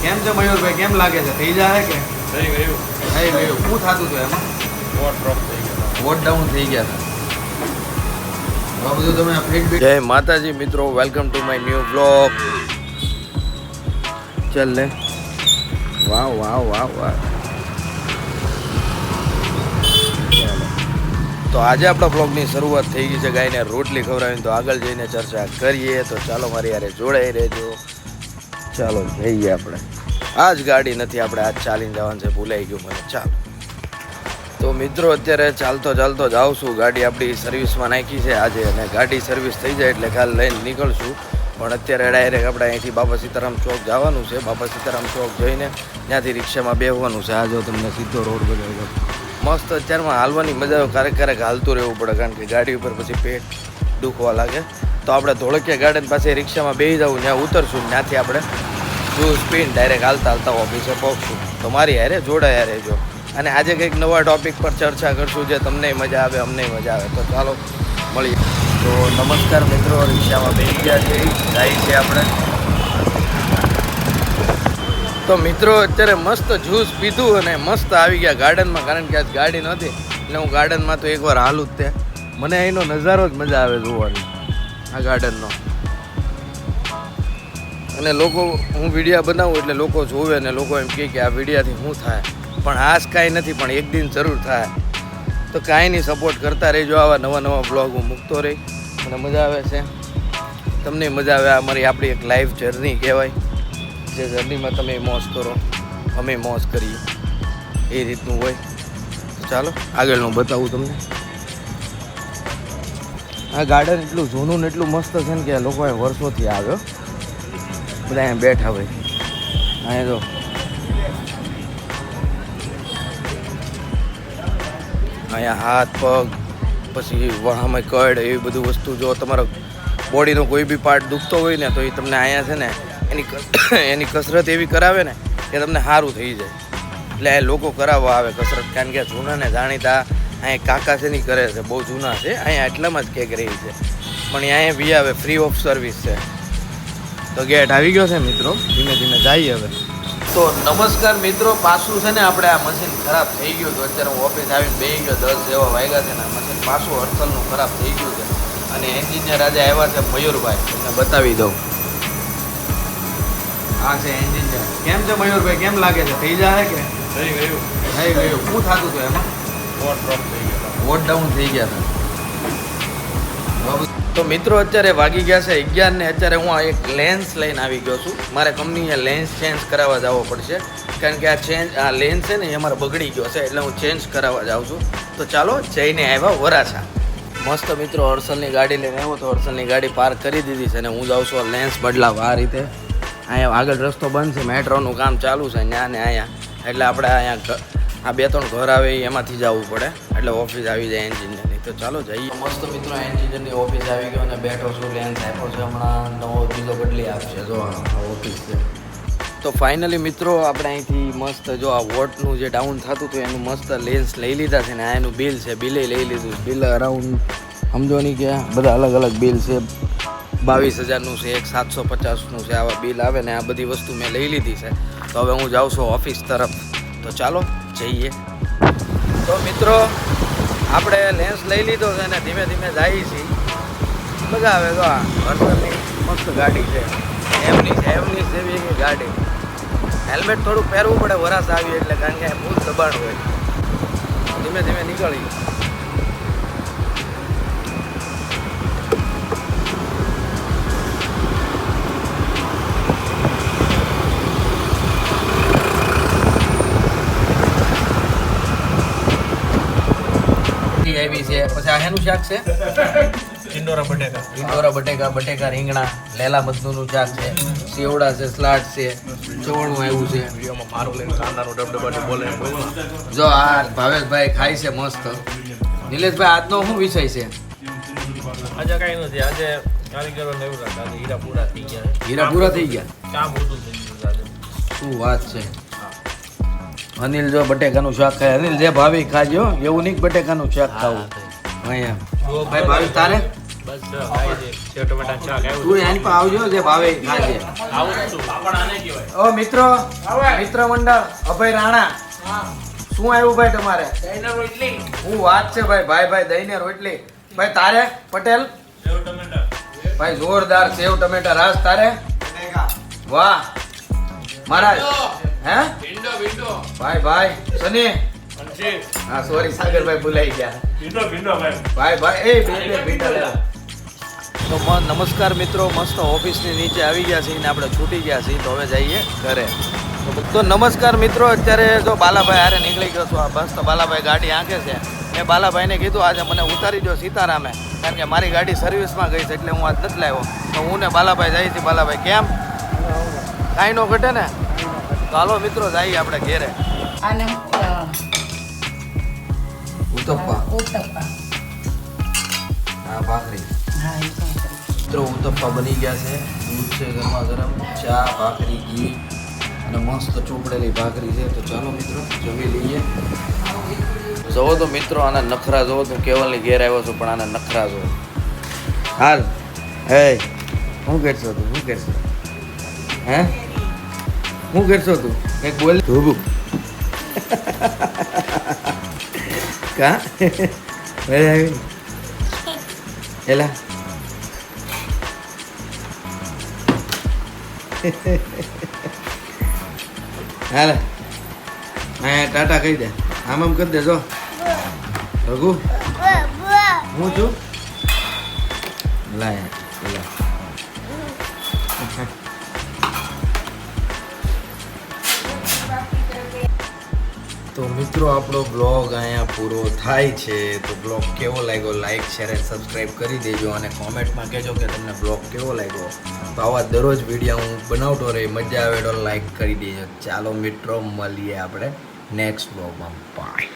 કેમ છે મયુરભાઈ? કેમ લાગે છે? થઈ જાય કે થઈ ગયું. થઈ ગયું? શું થતું હતું એમાં? વોટ ડ્રોપ થઈ ગયો. વોટ ડાઉન થઈ ગયા હતા. આ બધું તમે ફીડબેક. જય માતાજી મિત્રો, welcome to my new blog. ચાલ લે. વાહ વાહ વાહ વાહ. તો આજે આપણા બ્લોગની શરૂઆત થઈ ગઈ છે. ગાયને રોટલી ખવડાવીને, તો આગળ જઈને ચર્ચા કરીએ. તો ચાલો મારી યારે જોડાઈ રહેજો. ચાલો જઈએ આપણે. આજ ગાડી નથી, આપણે આજ ચાલીને જવાનું છે. ભૂલાઈ ગયું મને. ચાલો તો મિત્રો, અત્યારે ચાલતો ચાલતો જાઉં છું. ગાડી આપણી સર્વિસમાં નાખી છે આજે, અને ગાડી સર્વિસ થઈ જાય એટલે કાલ લઈને નીકળશું. પણ અત્યારે ડાયરેક્ટ આપણે અહીંથી બાપા સીતારામ ચોક જવાનું છે. બાપા સીતારામ ચોક જઈને ત્યાંથી રિક્ષામાં બેસવાનું છે. આ જો તમને સીધો રોડ બતાવ્યો મસ્ત. અત્યારમાં હાલવાની મજા આવે. ક્યારેક ક્યારેક હાલતું રહેવું પડે, કારણ કે ગાડી ઉપર પછી પેટ દુખવા લાગે. તો આપણે ધોળકિયા ગાર્ડન પાસે રિક્ષામાં બેસી જવું, ત્યાં ઉતરશું. ત્યાંથી આપણે જો સ્પીડ ડાયરેક્ટ હાલતા હાલતા ઓફિસે પહોંચશું. તો મારી હારે જોડાયા રહેજો. અને આજે કંઈક નવા ટૉપિક પર ચર્ચા કરશું, જે તમને મજા આવે, અમને મજા આવે. તો ચાલો મળીએ. તો નમસ્કાર મિત્રો, રિક્ષામાં બેસી ગયા છે, જાય છે આપણે. તો મિત્રો, અત્યારે મસ્ત જ્યુસ પીધું અને મસ્ત આવી ગયા ગાર્ડનમાં, કારણ કે આજ ગાડી નહોતી એટલે હું ગાર્ડનમાં તો એકવાર હાલું જ તે. મને અહીંનો નજારો જ મજા આવે જોવાની, આ ગાર્ડનનો. અને લોકો, હું વિડીયા બનાવું એટલે લોકો જોવે ને લોકો એમ કહે કે આ વિડીયાથી શું થાય, પણ આજ કાંઈ નથી, પણ એક દિન જરૂર થાય. તો કાંઈ નહીં, સપોર્ટ કરતા રહેજો. આવા નવા નવા બ્લોગ હું મૂકતો રહી. મને મજા આવે છે, તમને મજા આવે. અમારી આપણી એક લાઈફ જર્ની કહેવાય, જે જર્નીમાં તમે મોજ કરો, અમે મોજ કરીએ, એ રીતનું હોય. તો ચાલો આગળનું બતાવું તમને. આ ગાર્ડન એટલું જૂનું ને એટલું મસ્ત છે ને કે લોકો અહીં વર્ષોથી આવ્યો, બધા અહીંયા બેઠા હોય. અહીંયા જો અહીંયા હાથ પગ, પછી વહામાં કડ, એવી બધું વસ્તુ. જો તમારો બોડીનો કોઈ બી પાર્ટ દુખતો હોય ને, તો એ તમને અહીંયા છે ને એની કસરત એવી કરાવે ને કે તમને સારું થઈ જાય. એટલે આ લોકો કરાવવા આવે કસરત, કારણ કે જૂના ને જાણીતા અહીંયા કાકા છે નહીં કરે છે, બહુ જૂના છે. અહીંયા એટલામાં જ કેક રહી છે, પણ અહીંયા બી આવે, ફ્રી ઓફ સર્વિસ છે. તો ગેટ આવી ગયો છે મિત્રો, ધીમે ધીમે જઈએ હવે. તો નમસ્કાર મિત્રો, પાછું છે ને આપણે આ મશીન ખરાબ થઈ ગયું હતું. અત્યારે હું ઓફિસ આવીને બેસી ગયો, 10 જેવા વાગ્યા છે ને મશીન પાછું હડસલનું ખરાબ થઈ ગયું છે. અને એન્જિનિયર આજે આવ્યા છે મયુરભાઈ, તમને બતાવી દઉં. આ છે એન્જિનિયર. કેમ છે મયુરભાઈ? કેમ લાગે છે? થઈ જાય કે થઈ ગયું. થઈ ગયું? શું થતું હતું એમાં? વોટ ડ્રોપ થઈ ગયો. વોટ ડાઉન થઈ ગયા હતા. તો મિત્રો, અત્યારે વાગી ગયા છે 11 ને અત્યારે હું આ એક લેન્સ લઈને આવી ગયો છું. મારે કંપનીએ લેન્સ ચેન્જ કરાવવા જવો પડશે, કારણ કે આ લેન્સ છે ને એ અમારે બગડી ગયો છે, એટલે હું ચેન્જ કરાવવા જાઉં છું. તો ચાલો જઈને આવ્યા વરાછા. મસ્ત મિત્રો, હર્ષલની ગાડી લઈને આવ્યો તો હર્ષલની ગાડી પાર્ક કરી દીધી છે, અને હું જાઉં છું લેન્સ બદલાવવા. આ રીતે અહીંયા આગળ રસ્તો બંધ છે, મેટ્રોનું કામ ચાલુ છે ત્યાં ને અહીંયા, એટલે આપણે અહીંયા આ 2-3 ઘર આવે એમાંથી જવું પડે, એટલે ઓફિસ આવી જાય એન્જિનિયરની. તો ચાલો જઈએ. મસ્ત મિત્રો, એન્જિનિયરની ઓફિસ આવી ગયો અને બેઠો છું. લેન્સ આપ્યો છે, હમણાં નવો બીજો બદલી આપશે. જો આ ઓફિસ છે. તો ફાઇનલી મિત્રો, આપણે અહીંથી મસ્ત જો આ વોટનું જે ડાઉન થતું હતું એનું મસ્ત લેન્સ લઈ લીધા છે, ને આ એનું બિલ છે, બિલે લઈ લીધું. બિલ અરાઉન્ડ સમજો નહીં કે બધા અલગ અલગ બિલ છે. 22,000નું છે, એક 750નું છે, આવા બિલ આવે ને આ બધી વસ્તુ મેં લઈ લીધી છે. તો હવે હું જાઉં છું ઓફિસ તરફ. તો ચાલો જઈએ. તો મિત્રો, આપણે લેન્સ લઈ લીધો છે ને ધીમે ધીમે જઈએ છીએ. મજા આવે. તો આ હર્ષલની મસ્ત ગાડી છે, એમની જેવી એક ગાડી. હેલ્મેટ થોડુંક પહેરવું પડે વરાસ આવી એટલે, કારણ કે બહુ દબાણ હોય. ધીમે ધીમે નીકળી. આવી છે. પછી આ એનું શાક છે ટિંડોરા બટેકા. ઈંડોરા બટેકા, બટેકા રીંગણા, લેલા મધનું શાક છે, સેવડા છે, સલાડ છે, ચવણું આવ્યું છે. વિડીયોમાં મારું લઈને કાંદાનું ડબડબાટી બોલે બોલવા. જો આ ભાવેશભાઈ ખાય છે મસ્ત. નિલેશભાઈ, આજનો શું વિષય છે? આજે કાંઈ નથી. આજે કારીગરો નવું રાખે. આજે હીરા પૂરા થઈ ગયા. હીરા પૂરા થઈ ગયા? કામ ઓછું થઈ ગયું આજે. શું વાત છે? અનિલ જો બટેકાનું શાક ખાય. અનિલ જે ભાવી ખાજો, એવું નહીં બટેકાનું શાક ખાવું. અહીંયા ભાઈ ભાવી તારે બસ જો ખાઈ છે સેવ ટમેટા શાક આવ્યું તું એની પર આવજો જે ભાવે એ ખાજે. આવું છું પાપડ આને કહેવાય ઓ મિત્રો મિત્ર મંડળ અભય રાણા શું આવ્યું ભાઈ તમારે? દહીંના રોટલી હું વાત છે ભાઈ ભાઈ ભાઈ દહીં ને રોટલી. ભાઈ તારે પટેલ સેવ ટમેટા ભાઈ જોરદાર સેવ ટમેટા રાસ તારે વાહ મહારાજ હે ભીંડો ભાઈ ભાઈ સની અંશી હા સોરી સાગરભાઈ ભૂલાઈ ગયા ભીંડો ભાઈ ભાઈ એ બે ભીંડા લેવા. તો નમસ્કાર મિત્રો મસ્ત ઓફિસની નીચે આવી ગયા છીએ ને આપણે છૂટી ગયા છીએ તો હવે જઈએ ઘરે. તો નમસ્કાર મિત્રો અત્યારે જો બાલાભાઈ હારે નીકળી ગયો છું આ બસ તો બાલાભાઈ ગાડી આંકે છે. મેં બાલાભાઈને કીધું આજે મને ઉતારી દો સીતારામે કારણ કે મારી ગાડી સર્વિસમાં ગઈ છે એટલે હું આજ નથી લાવ્યો. તો હું ને બાલાભાઈ જઈએ છીએ. બાલાભાઈ કેમ કાંઈ નો ઘટે ને? તો હાલો મિત્રો જઈએ આપણે ઘેરે. અને ઉતપ્પા ઉત્તપ્પા હા ભાખરી હા એ પણ કરી. મિત્રો ઉતપ્પા બની ગયા છે. દૂધ છે ગરમા ગરમ ચા ભાખરી ઘી અને મસ્ત ચોપડેલી ભાખરી છે. તો ચાલો મિત્રો જમી લઈએ. જોવો તો મિત્રો આના નખરા જોવો તો કેવલની ઘેર આવ્યો છું પણ આના નખરા જોવો. હાલ હે શું કરશો તું? શું કરશો હે શું કરશો તું? કંઈક બોલ ધોબું કા એલા હાલે હા ટાટા કહી દે. આમ કરી દેજો રઘુ હું છું લાય પેલા. તો મિત્રો આપણો બ્લોગ અહીંયા પૂરો થાય છે. તો બ્લોગ કેવો લાગ્યો લાઈક શેર અને સબસ્ક્રાઈબ કરી દેજો અને કોમેન્ટમાં કહેજો કે તમને બ્લોગ કેવો લાગ્યો. તો આવા દરરોજ વિડીયો હું બનાવતો રહી મજા આવે તો લાઈક કરી દેજો. ચાલો મિત્રો મળીએ આપણે નેક્સ્ટ બ્લોગમાં. બાય.